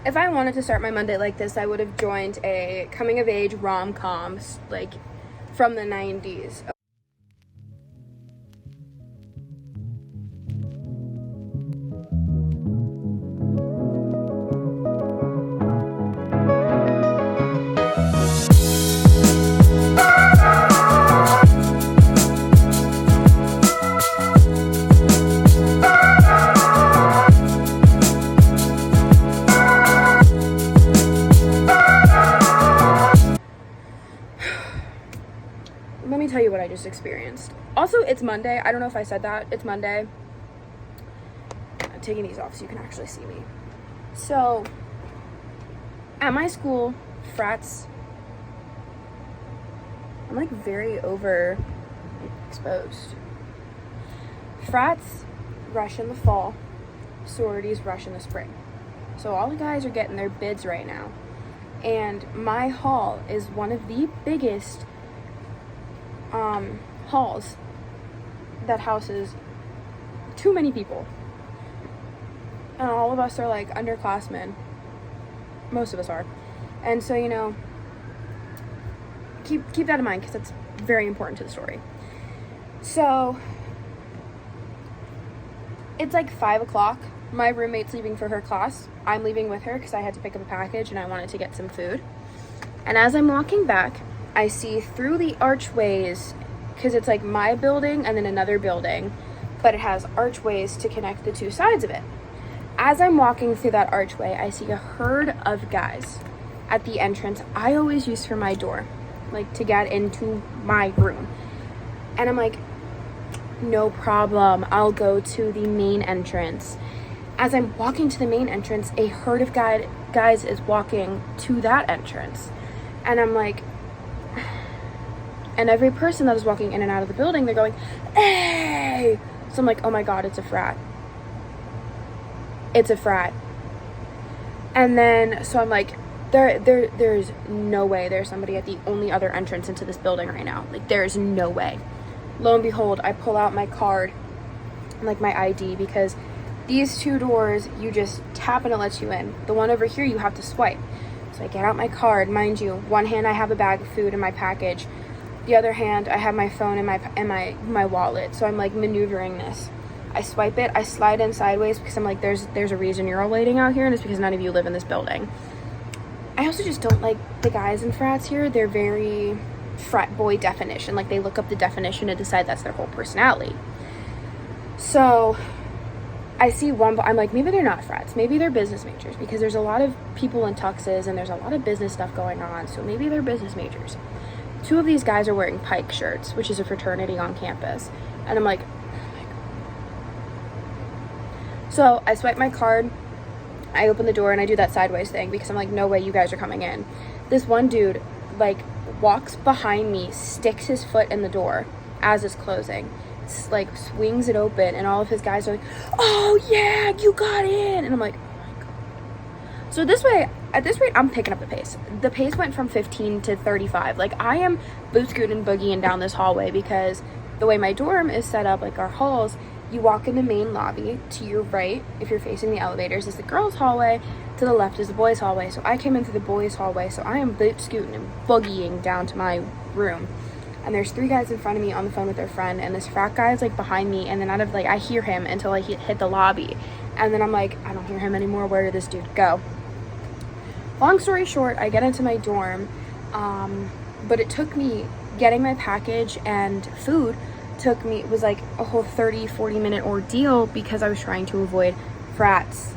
If I wanted to start my Monday like this, I would have joined a coming-of-age rom-com, like, from the 90s. Let me tell you what I just experienced. Also, it's Monday. I don't know if I said that. It's Monday. I'm taking these off so you can actually see me. So, at my school, frats, I'm like very overexposed. Frats rush in the fall, sororities rush in the spring. So all the guys are getting their bids right now. And my hall is one of the biggest halls that houses too many people, and all of us are like underclassmen. Most of us are, and so, you know, keep that in mind because that's very important to the story. So it's like 5 o'clock. My roommate's leaving for her class. I'm leaving with her because I had to pick up a package and I wanted to get some food. And as I'm walking back, I see through the archways, because it's like my building and then another building, but it has archways to connect the two sides of it. As I'm walking through that archway, I see a herd of guys at the entrance I always use for my door, like to get into my room. And I'm like, no problem, I'll go to the main entrance. As I'm walking to the main entrance, a herd of guys is walking to that entrance. And I'm like, and every person that is walking in and out of the building, they're going, hey! So I'm like, oh my God, it's a frat. It's a frat. And then, so I'm like, there's no way there's somebody at the only other entrance into this building right now. Like, there's no way. Lo and behold, I pull out my card, like my ID, because these two doors, you just tap and it lets you in. The one over here, you have to swipe. So I get out my card. Mind you, one hand I have a bag of food in my package. The other hand, I have my phone in my wallet. So I'm like maneuvering this. I swipe it, I slide in sideways because I'm like, there's a reason you're all waiting out here, and it's because none of you live in this building. I also just don't like the guys in frats here. They're very frat boy definition. Like, they look up the definition and decide that's their whole personality. So I see one, but I'm like, maybe they're not frats. Maybe they're business majors, because there's a lot of people in tuxes and there's a lot of business stuff going on. So maybe they're business majors. Two of these guys are wearing Pike shirts, which is a fraternity on campus. And I'm like, so I swipe my card, I open the door, and I do that sideways thing because I'm like, no way you guys are coming in. This one dude, like, walks behind me, sticks his foot in the door as it's closing, like, swings it open, and all of his guys are like, oh yeah, you got in. And I'm like, oh my God. So at this rate, I'm picking up the pace. The pace went from 15 to 35. Like, I am boot scooting, boogieing down this hallway because the way my dorm is set up, like our halls, you walk in the main lobby. To your right, if you're facing the elevators, is the girls' hallway. To the left is the boys' hallway. So I came in through the boys' hallway. So I am boot scooting and boogieing down to my room. And there's 3 guys in front of me on the phone with their friend. And this frat guy is like behind me. And then I hear him until I hit the lobby. And then I'm like, I don't hear him anymore. Where did this dude go? Long story short, I get into my dorm. But it took me getting my package and food. It was like a whole 30-40 minute ordeal because I was trying to avoid frats.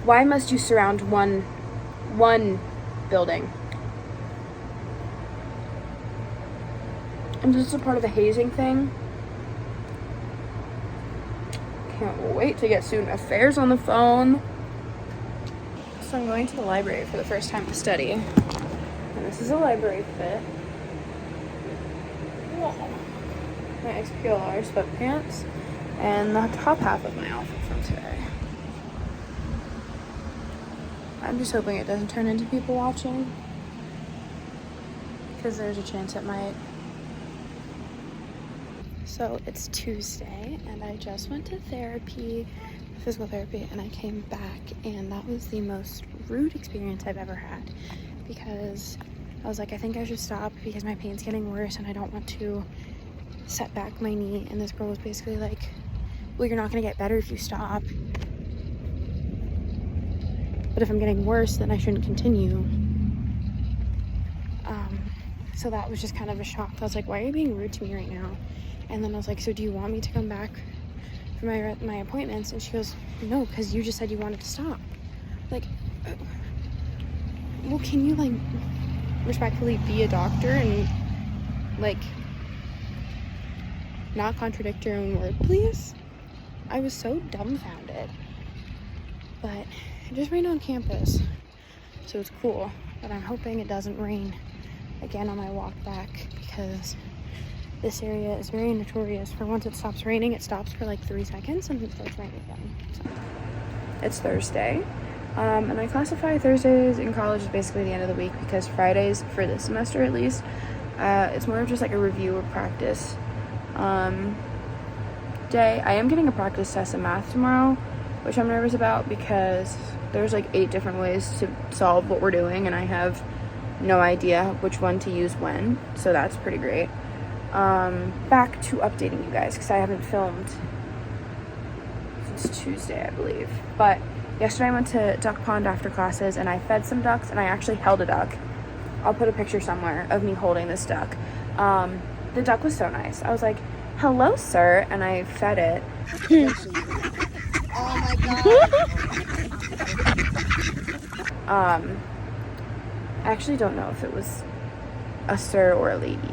Why must you surround one building? And this is a part of the hazing thing. Can't wait to get student affairs on the phone. So I'm going to the library for the first time to study. And this is a library fit. My XPLR sweatpants and the top half of my outfit from today. I'm just hoping it doesn't turn into people watching, because there's a chance it might. So it's Tuesday and I just went to therapy physical therapy, and I came back, and that was the most rude experience I've ever had, because I was like, I think I should stop because my pain's getting worse and I don't want to set back my knee. And this girl was basically like, well, you're not gonna get better if you stop, but if I'm getting worse, then I shouldn't continue. So that was just kind of a shock. I was like, why are you being rude to me right now? And then I was like, so do you want me to come back for my appointments? And she goes, no, because you just said you wanted to stop. Like, well, can you like respectfully be a doctor and like not contradict your own word, please? I was so dumbfounded. But it just rained on campus, so it's cool. But I'm hoping it doesn't rain again on my walk back, because this area is very notorious for once it stops raining, it stops for like 3 seconds and it starts raining again. So. It's Thursday, and I classify Thursdays in college as basically the end of the week, because Fridays, for this semester at least, it's more of just like a review or practice day. I am getting a practice test in math tomorrow, which I'm nervous about because there's like 8 different ways to solve what we're doing, and I have no idea which one to use when, so that's pretty great. Back to updating you guys, because I haven't filmed since Tuesday, I believe. But yesterday I went to duck pond after classes, and I fed some ducks, and I actually held a duck. I'll put a picture somewhere of me holding this duck. The duck was so nice. I was like, hello, sir, and I fed it. Oh my god. I actually don't know if it was a sir or a lady,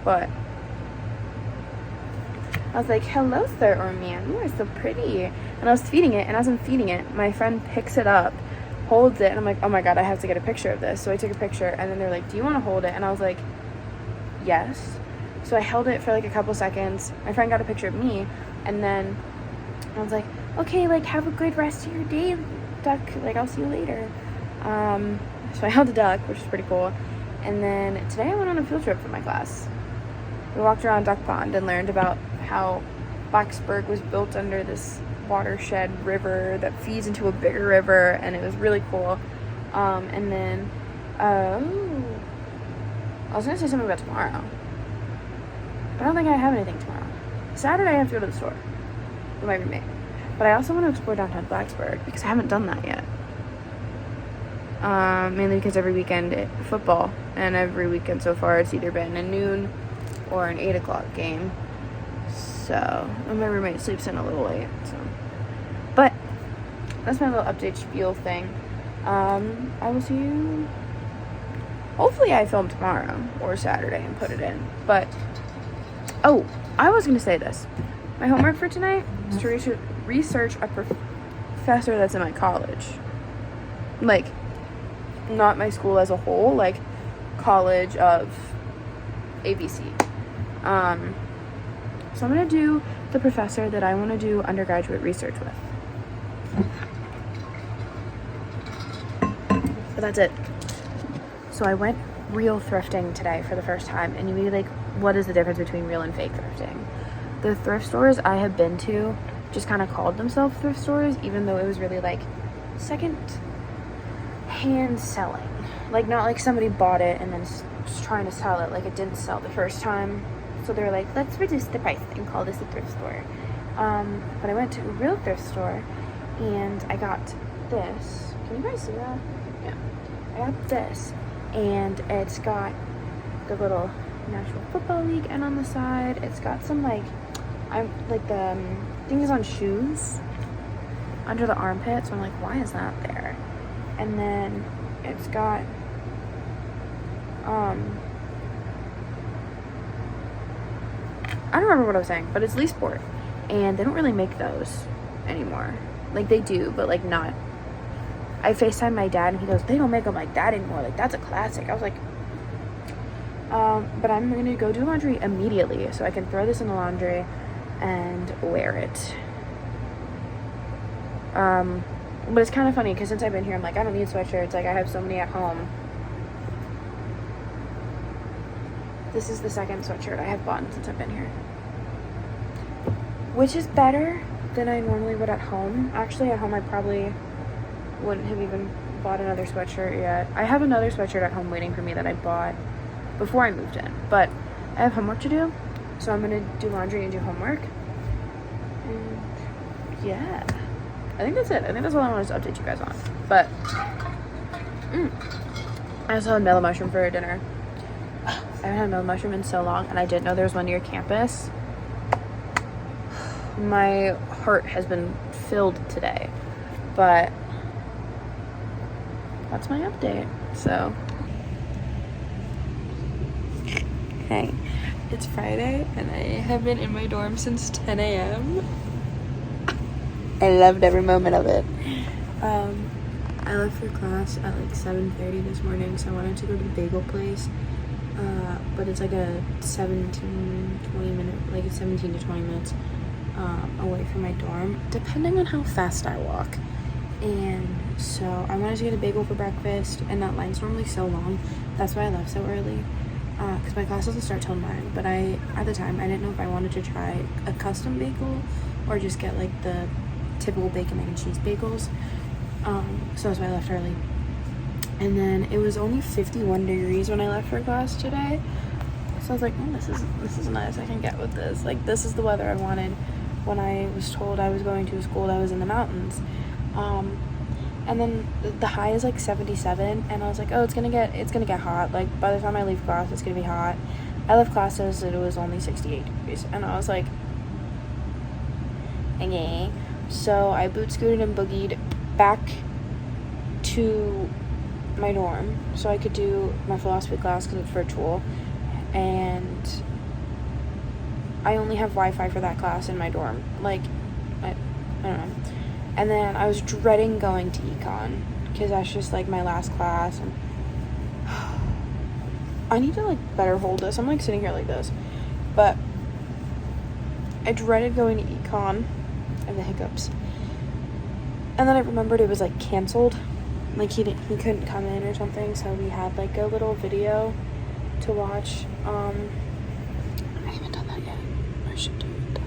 but I was like, hello, sir or ma'am, you are so pretty. And I was feeding it, and as I'm feeding it, my friend picks it up, holds it, and I'm like, oh my god, I have to get a picture of this. So I took a picture, and then they're like, do you want to hold it? And I was like, yes. So I held it for like a couple seconds. My friend got a picture of me, and then I was like, okay, like, have a good rest of your day, duck. Like, I'll see you later. So I held a duck, which is pretty cool. And then today I went on a field trip for my class. We walked around Duck Pond and learned about how Blacksburg was built under this watershed river that feeds into a bigger river, and it was really cool. And then, I was going to say something about tomorrow, but I don't think I have anything tomorrow. Saturday I have to go to the store with my roommate. But I also want to explore downtown Blacksburg, because I haven't done that yet. Mainly because every weekend football, and every weekend so far it's either been a noon or an 8 o'clock game. So, and my roommate sleeps in a little late, so. But that's my little update spiel thing. I will see you. Hopefully I film tomorrow or Saturday and put it in. But, oh, I was going to say this. My homework for tonight is to research a professor that's in my college. Like, not my school as a whole, like college of ABC. So I'm going to do the professor that I want to do undergraduate research with. But that's it. So I went real thrifting today for the first time, and you'd be like, what is the difference between real and fake thrifting? The thrift stores I have been to just kind of called themselves thrift stores, even though it was really like second hand selling. Like, not like somebody bought it and then was trying to sell it, like it didn't sell the first time, so they were like, let's reduce the price and call this a thrift store. But I went to a real thrift store and I got this. Can you guys see that? Yeah. I got this, and it's got the little National Football League N on the side. It's got some like, I'm like the things on shoes under the armpit, so I'm like, why is that there? And then it's got I don't remember what I was saying, but it's Lee Sport, and they don't really make those anymore. Like, they do, but like not. I FaceTimed my dad, and he goes, they don't make them like that anymore, like that's a classic. I was like, but I'm gonna go do laundry immediately so I can throw this in the laundry and wear it. But it's kind of funny because since I've been here, I'm like, I don't need sweatshirts. Like, I have so many at home. This is the second sweatshirt I have bought since I've been here. Which is better? than I normally would at home. Actually, at home I probably wouldn't have even bought another sweatshirt yet. I have another sweatshirt at home waiting for me that I bought before I moved in, but I have homework to do, so I'm gonna do laundry and do homework. And yeah, I think that's it. I think that's all I wanted to update you guys on. But I also had mellow mushroom for dinner. I haven't had mellow mushroom in so long, and I didn't know there was one near campus. My heart has been filled today, but that's my update. So, hey, it's Friday, and I have been in my dorm since 10 a.m. I loved every moment of it. I left for class at like 7:30 this morning, so I wanted to go to the bagel place. But it's like a 17 to 20 minutes away from my dorm, depending on how fast I walk. And so I wanted to get a bagel for breakfast, and that line's normally so long. That's why I left so early, because my class doesn't start till 9. But at the time, I didn't know if I wanted to try a custom bagel or just get like the typical bacon, mac, and cheese bagels. So that's why I left early. And then it was only 51 degrees when I left for class today. So I was like, oh, this is nice. I can get with this. Like, this is the weather I wanted when I was told I was going to a school that was in the mountains. And then the high is like 77, and I was like, oh, it's gonna get hot. Like, by the time I leave class, it's gonna be hot. I left classes and it was only 68 degrees, and I was like, okay. So I boot scooted and boogied back to my dorm so I could do my philosophy class because it's virtual, and I only have Wi-Fi for that class in my dorm. Like, I don't know. And then I was dreading going to econ because that's just like my last class, and I need to like better hold this. I'm like sitting here like this, but I dreaded going to econ. I have the hiccups. And then I remembered it was like canceled. Like he couldn't come in or something, so we had like a little video to watch. I haven't done that yet. I should do it though.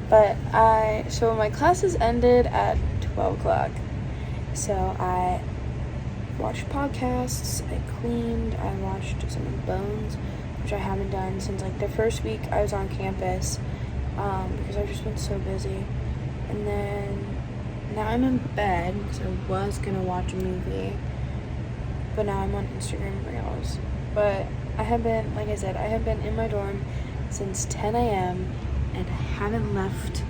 But so my classes ended at 12 o'clock. So I watched podcasts, I cleaned, I watched some of Bones, which I haven't done since like the first week I was on campus, because I've just been so busy. And then now I'm in bed because I was gonna watch a movie, but now I'm on Instagram Reels. But I have been, like I said, I have been in my dorm since 10 a.m. and I haven't left.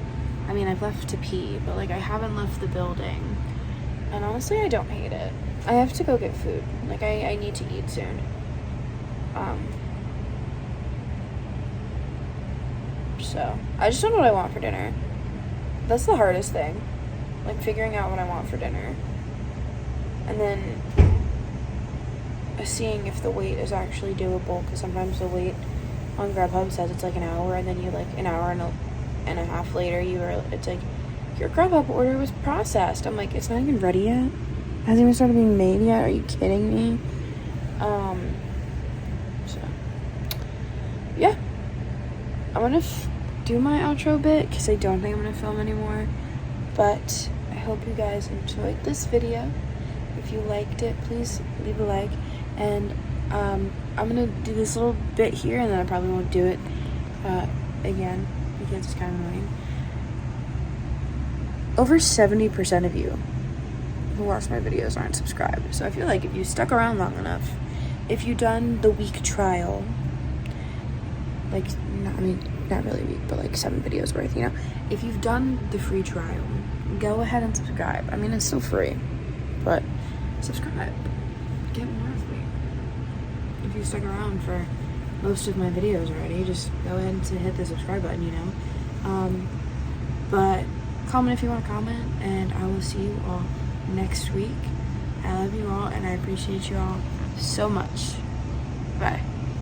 I mean, I've left to pee, but like I haven't left the building. And honestly, I don't hate it. I have to go get food. Like I need to eat soon. So I just don't know what I want for dinner. That's the hardest thing. Like figuring out what I want for dinner. And then seeing if the wait is actually doable, because sometimes the wait on Grubhub says it's like an hour, and then you like an hour and a half later it's like your Grubhub order was processed. I'm like, it's not even ready yet. It hasn't even started being made yet. Are you kidding me? So yeah, I'm gonna do my outro bit because I don't think I'm gonna film anymore. But I hope you guys enjoyed this video. If you liked it, please leave a like. And I'm gonna do this little bit here, and then I probably won't do it again because it's kind of annoying. Over 70% of you who watch my videos aren't subscribed. So I feel like if you stuck around long enough, if you done the week trial, like, not really a week, but like 7 videos worth, you know, if you've done the free trial, go ahead and subscribe. I mean, it's still free, but subscribe. Get more of me. If you stuck around for most of my videos already, just go ahead and hit the subscribe button, you know. But comment if you want to comment, and I will see you all next week. I love you all, and I appreciate you all so much. Bye.